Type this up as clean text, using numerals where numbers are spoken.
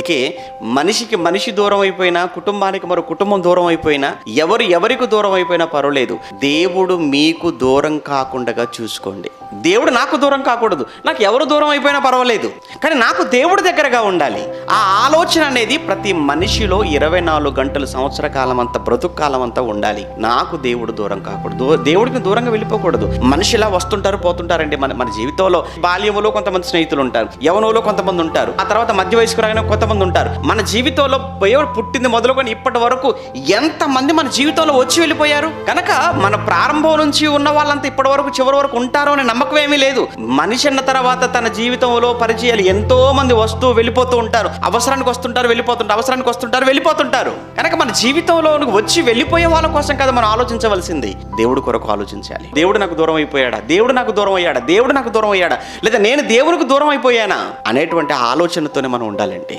అందుకే మనిషికి మనిషి దూరం అయిపోయినా, కుటుంబానికి మరో కుటుంబం దూరం అయిపోయినా, ఎవరికి దూరం అయిపోయినా పర్వాలేదు, దేవుడు మీకు దూరం కాకుండా చూసుకోండి. దేవుడు నాకు దూరం కాకూడదు, నాకు ఎవరు దూరం అయిపోయినా పర్వాలేదు, కానీ నాకు దేవుడి దగ్గరగా ఉండాలి. ఆ ఆలోచన అనేది ప్రతి మనిషిలో 24 గంటలు, సంవత్సర కాలం అంతా, బ్రతుకు కాలం అంతా ఉండాలి. నాకు దేవుడు దూరం కాకూడదు, దేవుడికి దూరంగా వెళ్ళిపోకూడదు. మనిషిలా వస్తుంటారు, పోతుంటారండి. మన జీవితంలో బాల్యంలో కొంతమంది స్నేహితులు ఉంటారు, యవనంలో కొంతమంది ఉంటారు, ఆ తర్వాత మధ్య వయస్కు రాగానే కొంతమంది ఉంటారు. మన జీవితంలో దేవుడు పుట్టింది మొదలుకొని ఇప్పటి వరకు ఎంతమంది మన జీవితంలో వచ్చి వెళ్ళిపోయారు. కనుక మన ప్రారంభం నుంచి ఉన్న వాళ్ళంతా ఇప్పటి వరకు చివరి వరకు ఉంటారు అనే నమ్మకం ఏమీ లేదు. మనిషి అన్న తర్వాత తన జీవితంలో పరిచయాలు ఎంతో మంది వస్తూ వెళ్ళిపోతూ ఉంటారు. అవసరానికి వస్తుంటారు, వెళ్ళిపోతుంటారు, అవసరానికి వస్తుంటారు, వెళ్ళిపోతుంటారు. కనుక మన జీవితంలో వచ్చి వెళ్ళిపోయే వాళ్ళ కోసం కదా మనం ఆలోచించవలసింది. దేవుడి కొరకు ఆలోచించాలి. దేవుడు నాకు దూరం అయిపోయాడా, దేవుడు నాకు దూరం అయ్యాడా, దేవుడు నాకు దూరం అయ్యాడా, లేదా నేను దేవునికి దూరం అయిపోయానా అనేటువంటి ఆలోచనతోనే మనం ఉండాలండి.